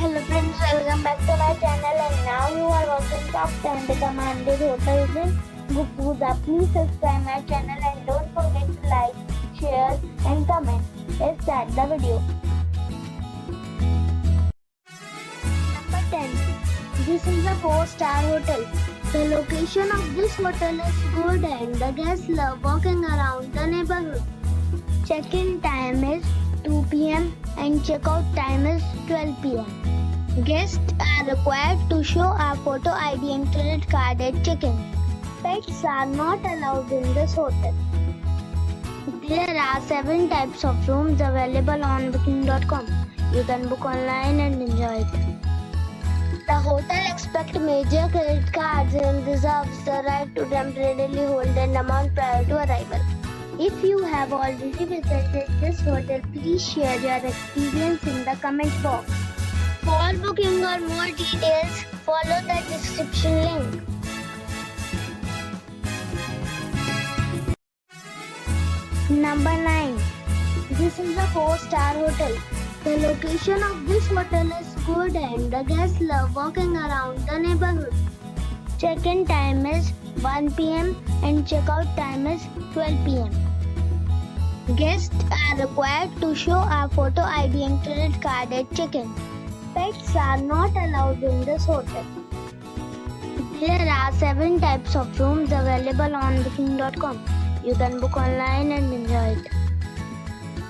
Hello friends, welcome back to my channel, and now you are watching top 10 recommended hotels in Guipuzcoa. Please subscribe my channel and don't forget to like, share and comment. Let's start the video. Number 10. This is a 4-star hotel. The location of this hotel is good and the guests love walking around the neighborhood. Check-in time is 2 p.m. and check-out time is 12 p.m. Guests are required to show a photo ID and credit card at check-in. Pets are not allowed in this hotel. There are 7 types of rooms available on booking.com. You can book online and enjoy it. The hotel expects major credit cards and reserves the right to temporarily hold an amount prior to arrival. If you have already visited this hotel, please share your experience in the comment box. For booking or more details, follow the description link. Number 9. This is a 4-star hotel. The location of this hotel is good and the guests love walking around the neighborhood. Check-in time is 1 p.m. and check-out time is 12 p.m. Guests are required to show a photo ID and credit card at check-in. Pets are not allowed in this hotel. There are 7 types of rooms available on booking.com. You can book online and enjoy it.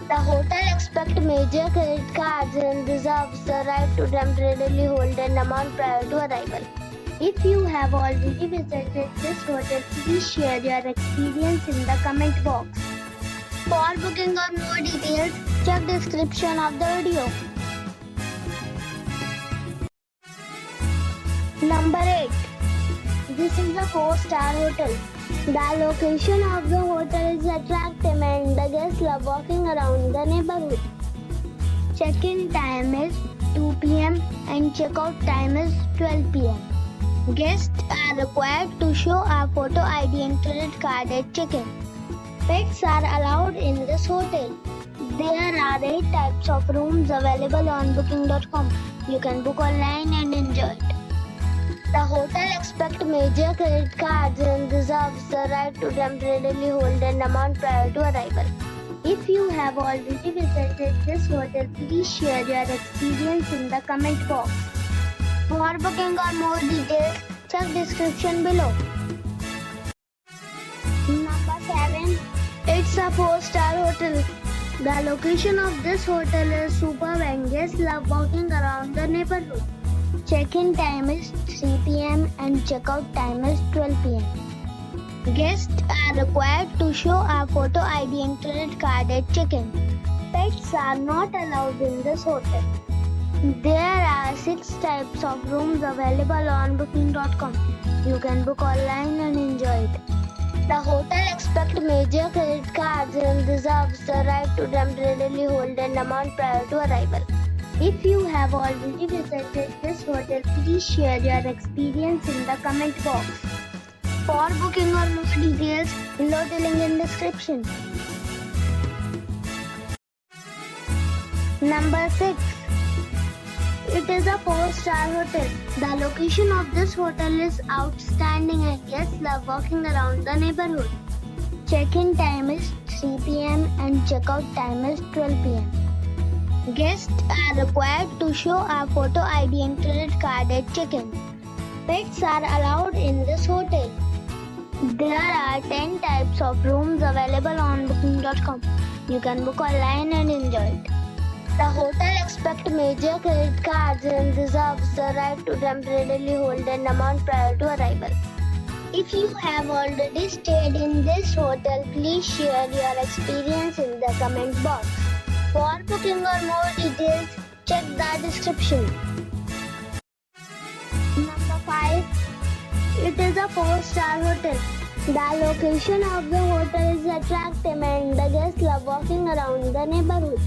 The hotel expects major credit cards and reserves the right to temporarily hold an amount prior to arrival. If you have already visited this hotel, please share your experience in the comment box. For booking or more details, check description of the video. Number 8. This is a 4-star hotel. The location of the hotel is attractive and the guests love walking around the neighborhood. Check-in time is 2 p.m. and check-out time is 12 p.m. Guests are required to show a photo ID and credit card at check-in. Pets are allowed in this hotel. There are 8 types of rooms available on booking.com. You can book online and enjoy it. The hotel expects major credit cards and reserves the right to temporarily hold an amount prior to arrival. If you have already visited this hotel, please share your experience in the comment box. For booking or more details, check description below. Number 7. It's a 4-star hotel. The location of this hotel is superb and guests love walking around the neighborhood. Check-in time is 3 p.m. and check-out time is 12 p.m. Guests are required to show a photo ID and credit card at check-in. Pets are not allowed in this hotel. There are 6 types of rooms available on booking.com. You can book online and enjoy it. The hotel expects major credit cards and reserves the right to temporarily hold an amount prior to arrival. If you have already visited this hotel, please share your experience in the comment box. For booking or more details, below the link in description. Number 6. It is a 4-star hotel. The location of this hotel is outstanding and guests love walking around the neighborhood. Check-in time is 3 p.m. and check-out time is 12 p.m. Guests are required to show a photo ID and credit card at check-in. Pets are allowed in this hotel. There are 10 types of rooms available on booking.com. You can book online and enjoy it. The hotel expects major credit cards and reserves the right to temporarily hold an amount prior to arrival. If you have already stayed in this hotel, please share your experience in the comment box. For booking or more details, check the description. Number 5. It is a 4-star hotel. The location of the hotel is attractive and the guests love walking around the neighborhood.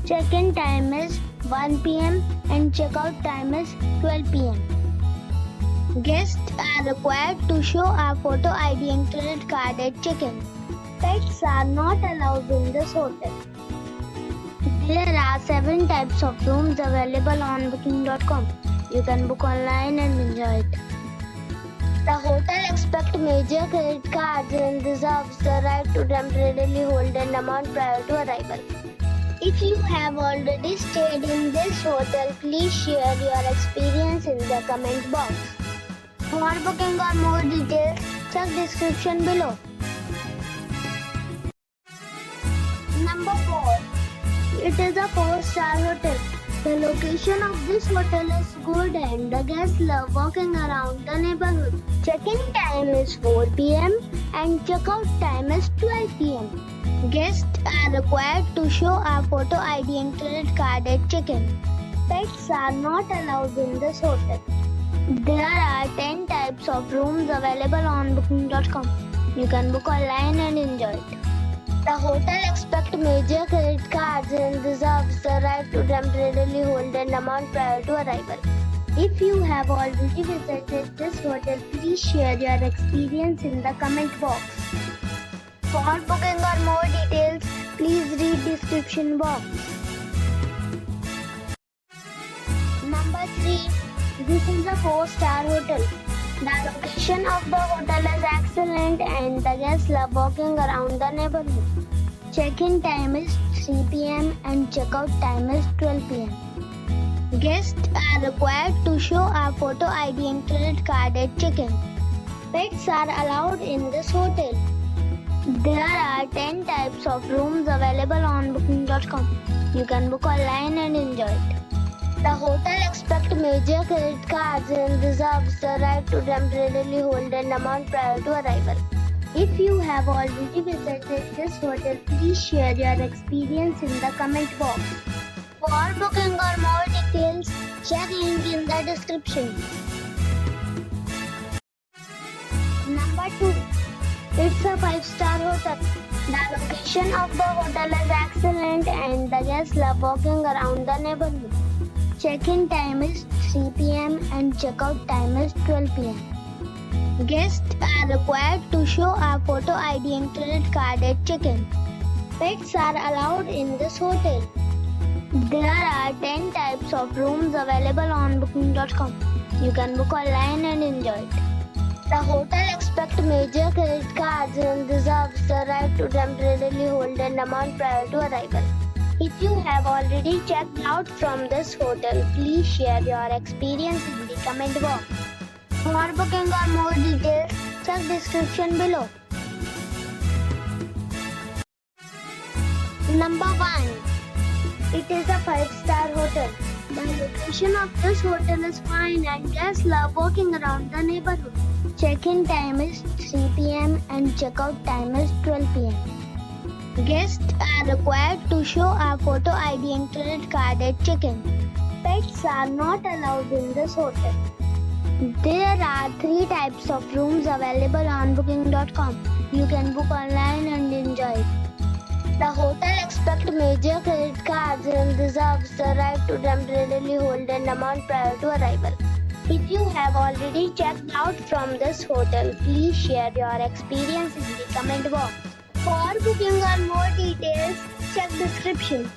Check-in time is 1 p.m. and check-out time is 12 p.m. Guests are required to show a photo ID and credit card at check-in. Pets are not allowed in this hotel. There are 7 types of rooms available on booking.com. You can book online and enjoy it. The hotel accepts major credit cards and reserves the right to temporarily hold an amount prior to arrival. If you have already stayed in this hotel, please share your experience in the comment box. For booking or more details, check description below. Number 4. It is a 4-star hotel. The location of this hotel is good and the guests love walking around the neighborhood. Check-in time is 4 p.m. and check-out time is 12 p.m. Guests are required to show a photo ID and credit card at check-in. Pets are not allowed in this hotel. There are 10 types of rooms available on booking.com. You can book online and enjoy it. The hotel accepts major credit cards and reserves the right to temporarily hold an amount prior to arrival. If you have already visited this hotel, please share your experience in the comment box. For booking or more details, please read description box. Number 3. This is a 4-star hotel. The location of the hotel is excellent and the guests love walking around the neighborhood. Check-in time is 3 p.m. and check-out time is 12 p.m. Guests are required to show a photo ID and credit card at check-in. Pets are allowed in this hotel. There are 10 types of rooms available on booking.com. You can book online and enjoy it. The hotel accepts major credit cards and reserves the right to temporarily hold an amount prior to arrival. If you have already visited this hotel, please share your experience in the comment box. For booking or more details, check link in the description. Number 2. It's a 5-star hotel. The location of the hotel is excellent and the guests love walking around the neighborhood. Check-in time is 3 p.m. and check-out time is 12 p.m. Guests are required to show a photo ID and credit card at check-in. Pets are allowed in this hotel. There are 10 types of rooms available on booking.com. You can book online and enjoy it. The hotel accepts major credit cards and reserves the right to temporarily hold an amount prior to arrival. If you have already checked out from this hotel, please share your experience in the comment box. For booking or more details, check description below. Number 1. It is a 5-star hotel. The location of this hotel is fine and guests love walking around the neighborhood. Check-in time is 3 p.m. and check-out time is 12 p.m. Guests are required to show a photo ID and credit card at check-in. Pets are not allowed in this hotel. There are 3 types of rooms available on booking.com. You can book online and enjoy it. The hotel accepts major credit cards and reserves the right to temporarily hold an amount prior to arrival. If you have already checked out from this hotel, please share your experience in the comment box. For booking or more details, check description.